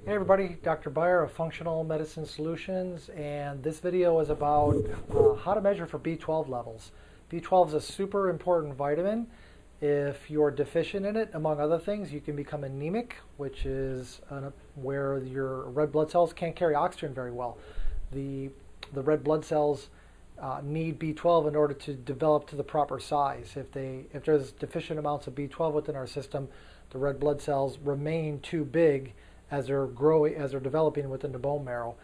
Hey everybody, Dr. Beyer of Functional Medicine Solutions, and this video is about how to measure for B12 levels. B12 is a super important vitamin. If you're deficient in it, among other things, you can become anemic, which is where your red blood cells can't carry oxygen very well. The red blood cells need B12 in order to develop to the proper size. If there's deficient amounts of B12 within our system, the red blood cells remain too big as they're growing, as they're developing within the bone marrow.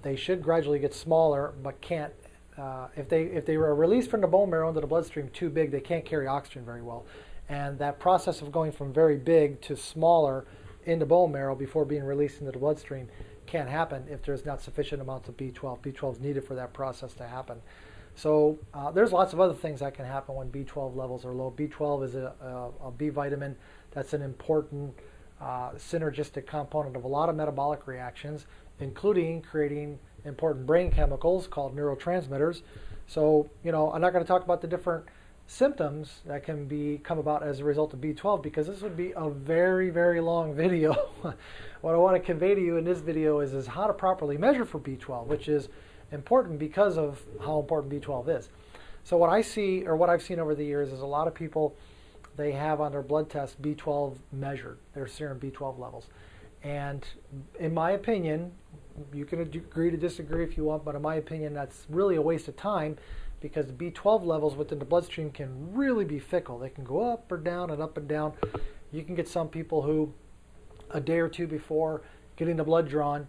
They should gradually get smaller, but can't. If they are released from the bone marrow into the bloodstream too big, they can't carry oxygen very well. And that process of going from very big to smaller in the bone marrow before being released into the bloodstream can't happen if there's not sufficient amounts of B12. B12 is needed for that process to happen. So there's lots of other things that can happen when B12 levels are low. B12 is a B vitamin that's an important synergistic component of a lot of metabolic reactions, including creating important brain chemicals called neurotransmitters. So, I'm not going to talk about the different symptoms that can come about as a result of B12 because this would be a very, very long video. What I want to convey to you in this video is how to properly measure for B12, which is important because of how important B12 is. So what I see, or what I've seen over the years, is a lot of people, they have on their blood test B12 measured, their serum B12 levels. And in my opinion, you can agree to disagree if you want, but in my opinion, that's really a waste of time because the B12 levels within the bloodstream can really be fickle. They can go up or down and up and down. You can get some people who, a day or two before getting the blood drawn,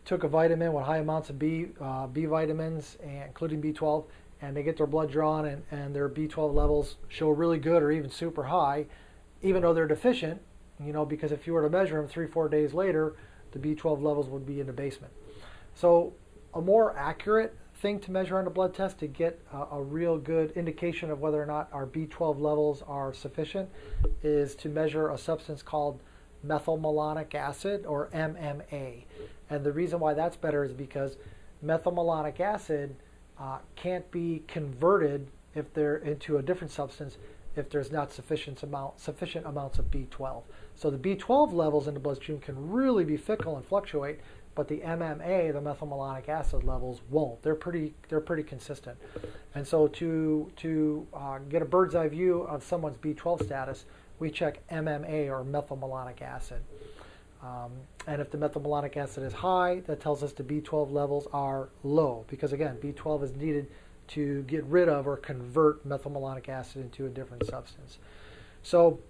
took a vitamin with high amounts of B vitamins, including B12, and they get their blood drawn and their B12 levels show really good or even super high, even though they're deficient, because if you were to measure them 3-4 days later, the B12 levels would be in the basement. So a more accurate thing to measure on the blood test to get a real good indication of whether or not our B12 levels are sufficient is to measure a substance called methylmalonic acid, or MMA. And the reason why that's better is because methylmalonic acid can't be converted if they're into a different substance if there's not sufficient amounts of B12. So the B12 levels in the bloodstream can really be fickle and fluctuate, but the MMA, the methylmalonic acid levels, won't. They're pretty consistent. And so to get a bird's eye view of someone's B12 status, we check MMA, or methylmalonic acid. And if the methylmalonic acid is high, that tells us the B12 levels are low, because again, B12 is needed to get rid of or convert methylmalonic acid into a different substance. So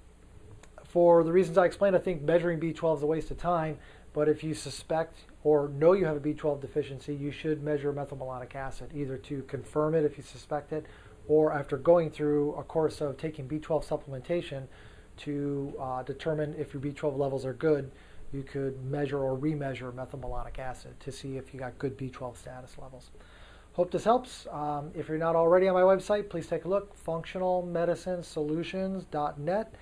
for the reasons I explained, I think measuring B12 is a waste of time, but if you suspect or know you have a B12 deficiency, you should measure methylmalonic acid, either to confirm it if you suspect it, or after going through a course of taking B12 supplementation to determine if your B12 levels are good, you could measure or remeasure methylmalonic acid to see if you got good B12 status levels. Hope this helps. If you're not already on my website, please take a look, functionalmediциnesolutions.net,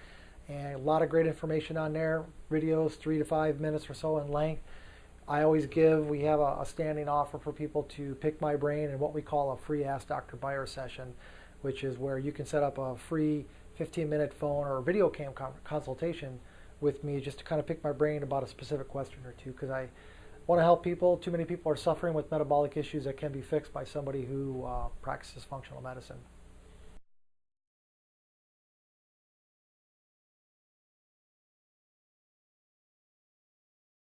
and a lot of great information on there, videos 3 to 5 minutes or so in length. I always we have a standing offer for people to pick my brain in what we call a free Ask Dr. Beyer session, which is where you can set up a free 15-minute phone or video cam consultation with me just to kind of pick my brain about a specific question or two, because I want to help people. Too many people are suffering with metabolic issues that can be fixed by somebody who practices functional medicine.